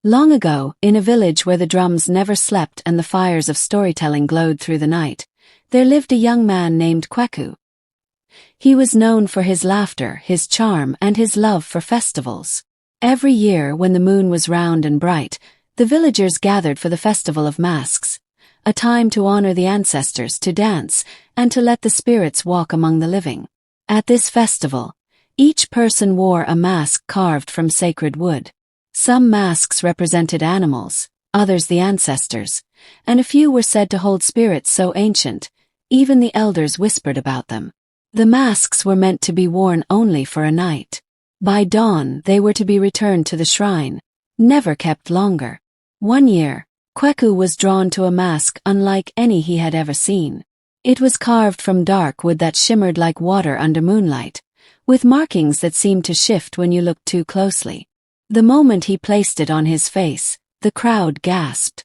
Long ago, in a village where the drums never slept and the fires of storytelling glowed through the night, there lived a young man named Kweku. He was known for his laughter, his charm, and his love for festivals. Every year, when the moon was round and bright, the villagers gathered for the Festival of Masks, a time to honor the ancestors, to dance, and to let the spirits walk among the living. At this festival, each person wore a mask carved from sacred wood. Some masks represented animals, others the ancestors, and a few were said to hold spirits so ancient, even the elders whispered about them. The masks were meant to be worn only for a night. By dawn, they were to be returned to the shrine, never kept longer. One year, Kweku was drawn to a mask unlike any he had ever seen. It was carved from dark wood that shimmered like water under moonlight, with markings that seemed to shift when you looked too closely. The moment he placed it on his face, the crowd gasped.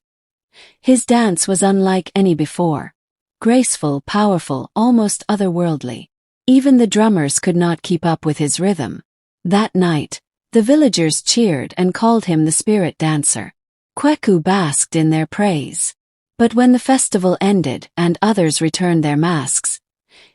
His dance was unlike any before. Graceful, powerful, almost otherworldly. Even the drummers could not keep up with his rhythm. That night, the villagers cheered and called him the spirit dancer. Kweku basked in their praise. But when the festival ended and others returned their masks,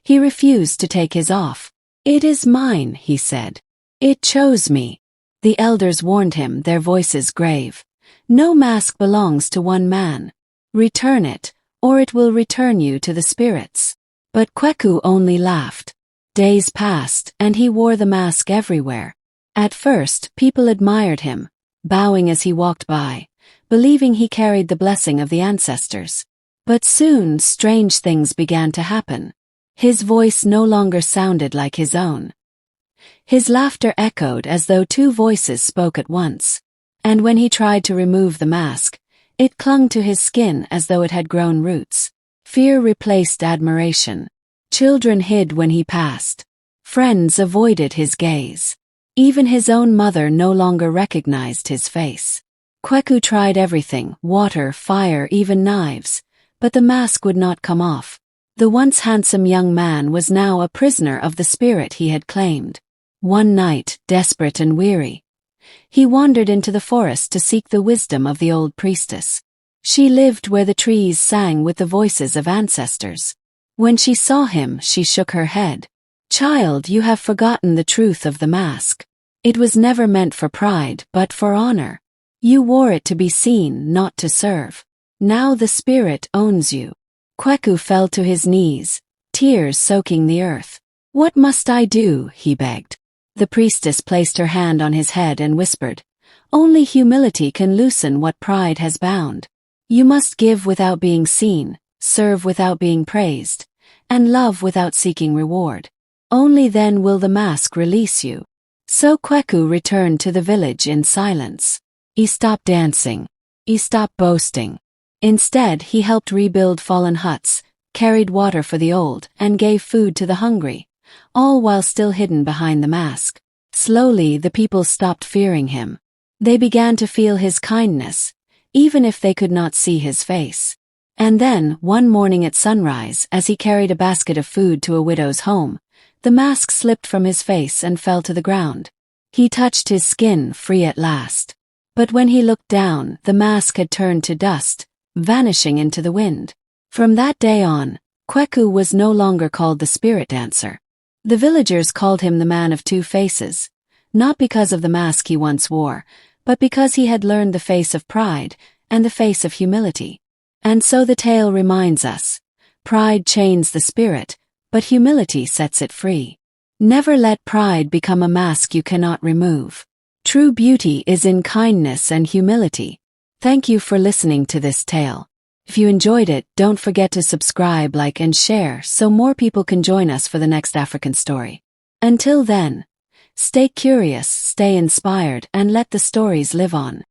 he refused to take his off. "It is mine," he said. "It chose me." The elders warned him, their voices grave. "No mask belongs to one man. Return it, or it will return you to the spirits." But Kweku only laughed. Days passed, and he wore the mask everywhere. At first, people admired him, bowing as he walked by, believing he carried the blessing of the ancestors. But soon, strange things began to happen. His voice no longer sounded like his own. His laughter echoed as though two voices spoke at once. And when he tried to remove the mask, it clung to his skin as though it had grown roots. Fear replaced admiration. Children hid when he passed. Friends avoided his gaze. Even his own mother no longer recognized his face. Kweku tried everything, water, fire, even knives, but the mask would not come off. The once handsome young man was now a prisoner of the spirit he had claimed. One night, desperate and weary, he wandered into the forest to seek the wisdom of the old priestess. She lived where the trees sang with the voices of ancestors. When she saw him, she shook her head. "Child, you have forgotten the truth of the mask. It was never meant for pride, but for honor. You wore it to be seen, not to serve. Now the spirit owns you." Kweku fell to his knees, tears soaking the earth. "What must I do?" he begged. The priestess placed her hand on his head and whispered, "Only humility can loosen what pride has bound. You must give without being seen, serve without being praised, and love without seeking reward. Only then will the mask release you." So Kweku returned to the village in silence. He stopped dancing. He stopped boasting. Instead, he helped rebuild fallen huts, carried water for the old, and gave food to the hungry, all while still hidden behind the mask. Slowly, the people stopped fearing him. They began to feel his kindness, even if they could not see his face. And then, one morning at sunrise, as he carried a basket of food to a widow's home, the mask slipped from his face and fell to the ground. He touched his skin, free at last. But when he looked down, the mask had turned to dust, vanishing into the wind. From that day on, Kweku was no longer called the spirit dancer. The villagers called him the man of two faces, not because of the mask he once wore, but because he had learned the face of pride and the face of humility. And so the tale reminds us, pride chains the spirit, but humility sets it free. Never let pride become a mask you cannot remove. True beauty is in kindness and humility. Thank you for listening to this tale. If you enjoyed it, don't forget to subscribe, like, and share so more people can join us for the next African story. Until then, stay curious, stay inspired, and let the stories live on.